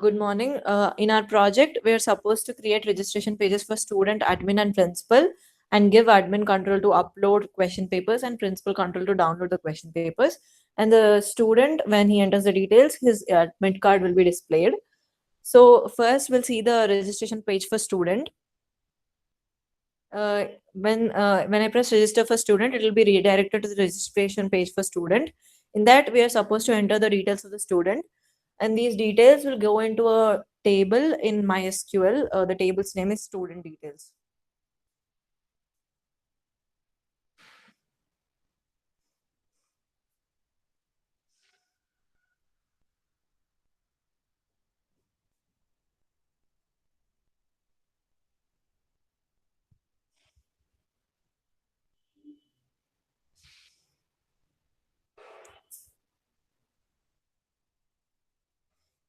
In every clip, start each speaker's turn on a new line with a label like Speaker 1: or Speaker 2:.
Speaker 1: Good morning. In our project, we are supposed to create registration pages for student, admin, and principal, and give admin control to upload question papers and principal control to download the question papers. And the student, when he enters the details, his admit card will be displayed. So first, we'll see the registration page for student. When I press register for student, it will be redirected to the registration page for student. In that, we are supposed to enter the details of the student, and these details will go into a table in MySQL. The table's name is student details.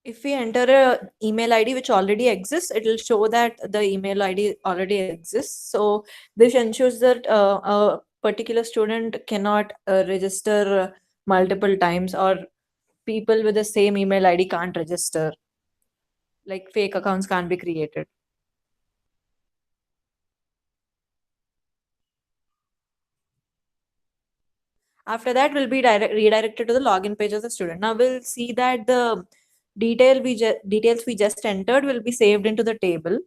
Speaker 1: If we enter a email ID which already exists, it will show that the email ID already exists. So this ensures that a particular student cannot register multiple times, or people with the same email ID can't register. Like fake accounts can't be created. After that, we'll be redirected to the login page of the student. Now we'll see that the details we just entered will be saved into the table.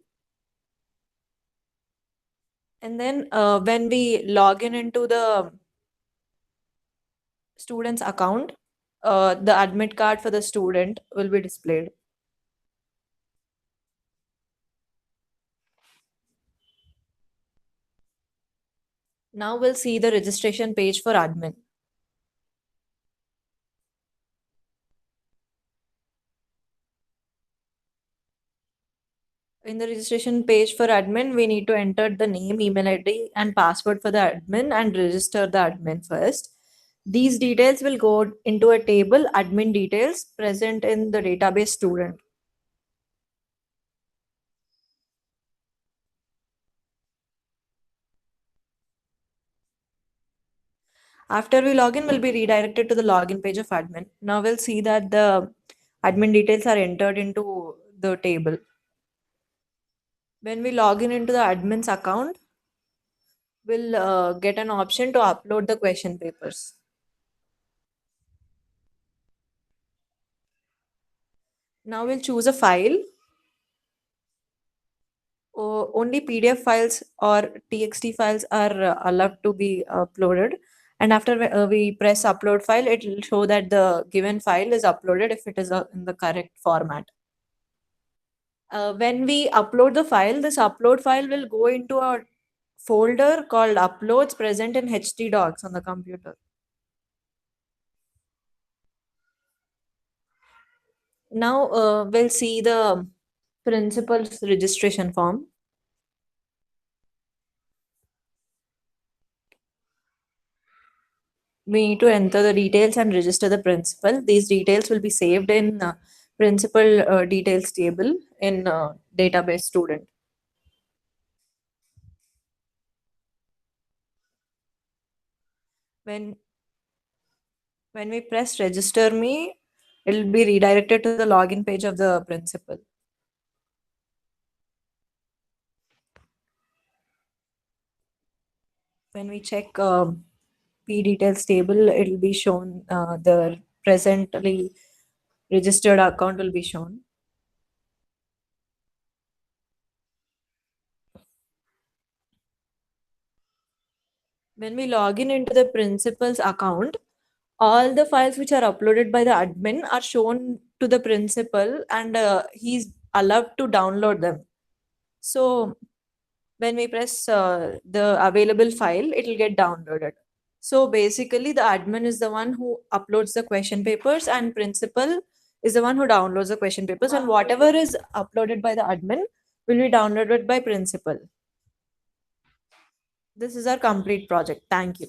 Speaker 1: And then when we log in into the student's account, the admit card for the student will be displayed. Now we'll see the registration page for admin. In the registration page for admin, we need to enter the name, email ID, and password for the admin and register the admin first. These details will go into a table, admin details, present in the database student. After we log in, we'll be redirected to the login page of admin. Now we'll see that the admin details are entered into the table. When we log in into the admin's account, we'll get an option to upload the question papers. Now we'll choose a file. Only PDF files or TXT files are allowed to be uploaded. And after we press upload file, it will show that the given file is uploaded if it is in the correct format. When we upload the file, this upload file will go into a folder called uploads present in htdocs on the computer. Now we'll see the principal's registration form. We need to enter the details and register the principal. These details will be saved in principal details table in database student. When we press register me, it will be redirected to the login page of the principal. When we check P details table, it will be shown the presently registered account will be shown. When we log in into the principal's account, all the files which are uploaded by the admin are shown to the principal, and he's allowed to download them. So when we press the available file, it will get downloaded. So basically, the admin is the one who uploads the question papers, and principal is the one who downloads the question papers, and whatever is uploaded by the admin will be downloaded by principal. This is our complete project. Thank you.